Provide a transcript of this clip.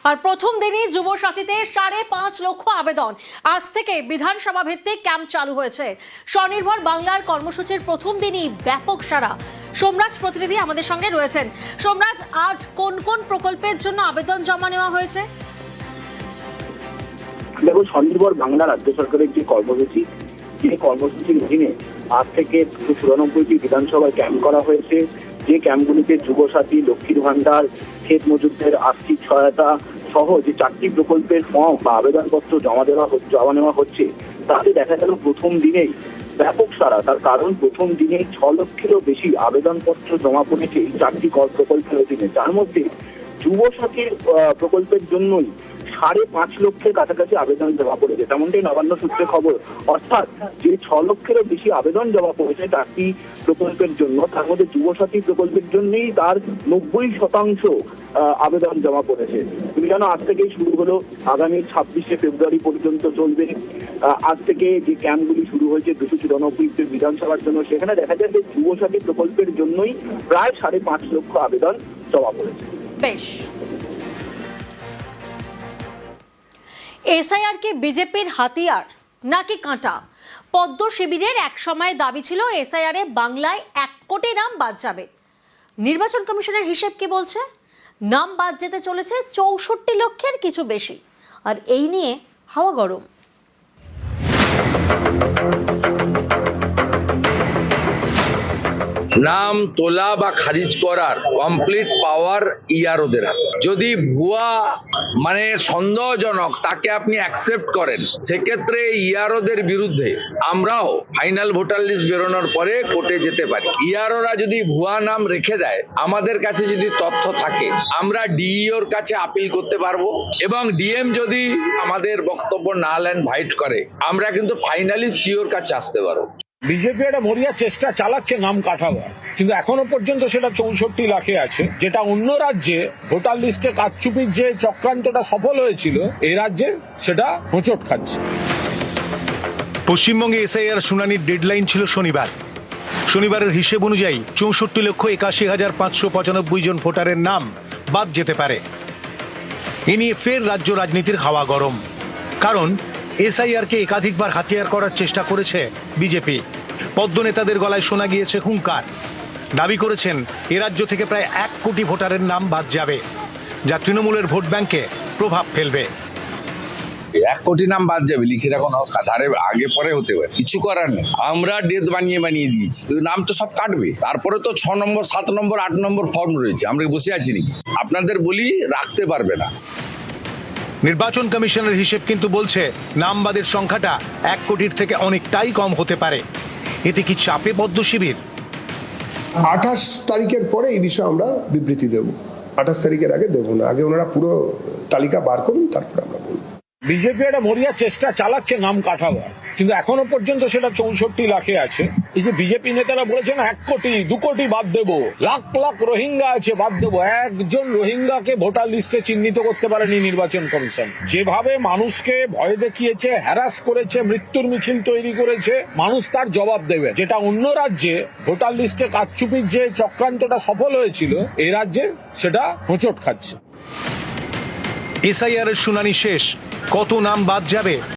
আর প্রথম দিনই যুবসাথীতে 5.5 লক্ষ আবেদন। আজ থেকে বিধানসভা ভিত্তিক ক্যাম্প চালু হয়েছে। স্বনির্ভর বাংলার কর্মসূচির প্রথম দিনই ব্যাপক সাড়া। সোমরাজ প্রতিনিধি আমাদের সঙ্গে রয়েছেন। সোমরাজ, আজ কোন কোন প্রকল্পের জন্য আবেদন জমা নেওয়া হয়েছে? দেখো, স্বনির্ভর বাংলা রাজ্য সরকারের একটি কর্মসূচি, যে কর্মসূচির অধীনে আজ থেকে 94টি বিধানসভায় ক্যাম্প করা হয়েছে। যে ক্যাম্পগুলিতে যুবসাথী, লক্ষ্মীর ভান্ডার, ক্ষেত মজুরদের আর্থিক সহায়তা সহ যে 4টি প্রকল্পের ফর্ম বা আবেদনপত্র জমা নেওয়া হচ্ছে, তাতে দেখা গেল প্রথম দিনেই ব্যাপক সাড়া। তার কারণ প্রথম দিনেই 6 লক্ষেরও বেশি আবেদনপত্র জমা পড়েছে এই 4টি প্রকল্পের অধীনে, যার মধ্যে যুবসাথীর প্রকল্পের জন্যই 5.5 লক্ষের কাছাকাছি আবেদন জমা পড়েছে, তেমনটাই নবান্ন সূত্রে খবর। অর্থাৎ যে 6 লক্ষেরও বেশি আবেদন জমা পড়েছে 4টি প্রকল্পের জন্য, তার মধ্যে যুবসাথী প্রকল্পের জন্যই তার 90% আবেদন জমা পড়েছে। তুমি জানো, আজ থেকেই শুরু হলো, আগামী 26শে ফেব্রুয়ারি পর্যন্ত চলবে। আজ থেকে যে ক্যাম্পগুলি শুরু হয়েছে 294 বিধানসভার জন্য, সেখানে দেখা যায় যে যুবসাথী প্রকল্পের জন্যই প্রায় 5.5 লক্ষ আবেদন জমা পড়েছে। বেশ। এসআইআর কি বিজেপির হাতিয়ার নাকি কাঁটা? পদ্ম শিবিরের এক সময় দাবি ছিল এসআইআর এ বাংলায় 1 কোটি নাম বাদ যাবে। নির্বাচন কমিশনের হিসেব কি বলছে? নাম বাদ যেতে চলেছে 64 লক্ষের কিছু বেশি। আর এই নিয়ে হাওয়া গরম। নাম তোলা বা খারিজ করার কমপ্লিট পাওয়ার ইআরওদের। যদি ভুয়া মানে সন্দেহজনক তাকে আপনি অ্যাকসেপ্ট করেন, সেক্ষেত্রে ইআরওদের বিরুদ্ধে আমরাও ফাইনাল ভোটার লিস্ট বেরোনোর পরে কোর্টে যেতে পারি। ইআরওরা যদি ভুয়া নাম রেখে দেয়, আমাদের কাছে যদি তথ্য থাকে, আমরা ডিইওর কাছে আপিল করতে পারবো, এবং ডিএম যদি আমাদের বক্তব্য না নেন, ভাইট করে, আমরা কিন্তু ফাইনালি সিওর কাছে আসতে পারবো। বিজেপি একটা মরিয়া চেষ্টা চালাচ্ছে নাম কাটাবার, কিন্তু এখনো পর্যন্ত সেটা 64 লাখে আছে, যেটা অন্য রাজ্যে ভোটার লিস্টে কারচুপির যে চক্রান্তটা সফল হয়েছিল, এই রাজ্যে সেটা হোঁচট খাচ্ছে। পশ্চিমবঙ্গে এসআইআর শুনানির ডেডলাইন ছিল শনিবার। শনিবারের হিসেব অনুযায়ী 64,81,595 জন ভোটারের নাম বাদ যেতে পারে। এ নিয়ে ফের রাজ্য রাজনীতির হাওয়া গরম। কারণ এসআইআরকে একাধিকবার হাতিয়ার করার চেষ্টা করেছে বিজেপি। পদ্ম নেতাদের গলায় শোনা গিয়েছে হুঙ্কার। দাবি করেছেন এ রাজ্য থেকে প্রায় 1 কোটি ভোটারের নাম বাদ যাবে, যা তৃণমূলের ভোট ব্যাংকে প্রভাব ফেলবে। 1 কোটি নাম বাদ যাবে, লিখে রাখুন, ধারে আগে পরে হতে পারে, কিছু করার নেই। আমরা ডেট বানিয়ে দিয়েছি, নাম তো সব কাটবে। তারপরে তো 6 নম্বর, 7 নম্বর, 8 নম্বর ফর্ম রয়েছে, আমরা বসে আছি নাকি? আপনাদের বলি, রাখতে পারবে না। নির্বাচন কমিশনের হিসেব কিন্তু বলছে নাম বাদের সংখ্যাটা 1 কোটির থেকে অনেকটাই কম হতে পারে। এতে কি চাপে পদ্ম শিবির? 28 তারিখের পরে এই বিষয়ে আমরা বিবৃতি দেব। 28 তারিখের আগে দেব না। আগে ওনারা পুরো তালিকা বার করুন, তারপর আমরা বলবো। বিজেপি একটা মরিয়া চেষ্টা চালাচ্ছে নাম কাটাবার, কিন্তু এখনো পর্যন্ত সেটা 64 লাখে আছে। এই যে বিজেপি নেতারা বলেছেন 1 কোটি 2 কোটি বাদ দেবো, লাখ লাখ রোহিঙ্গা আছে বাদ দেবো, একজন রোহিঙ্গাকে ভোটার লিস্টে চিহ্নিত করতে পারেনি নির্বাচন কমিশন। যেভাবে মানুষকে ভয় দেখিয়েছে, হ্যারাস করেছে, মৃত্যুর মিছিল তৈরি করেছে, মানুষ তার জবাব দেবে। যেটা অন্য রাজ্যে ভোটার লিস্টে কারচুপির যে চক্রান্তটা সফল হয়েছিল, এই রাজ্যে সেটা হোঁচট খাচ্ছে। এসআইআর এর শুনানি শেষ, কত নাম বাদ যাবে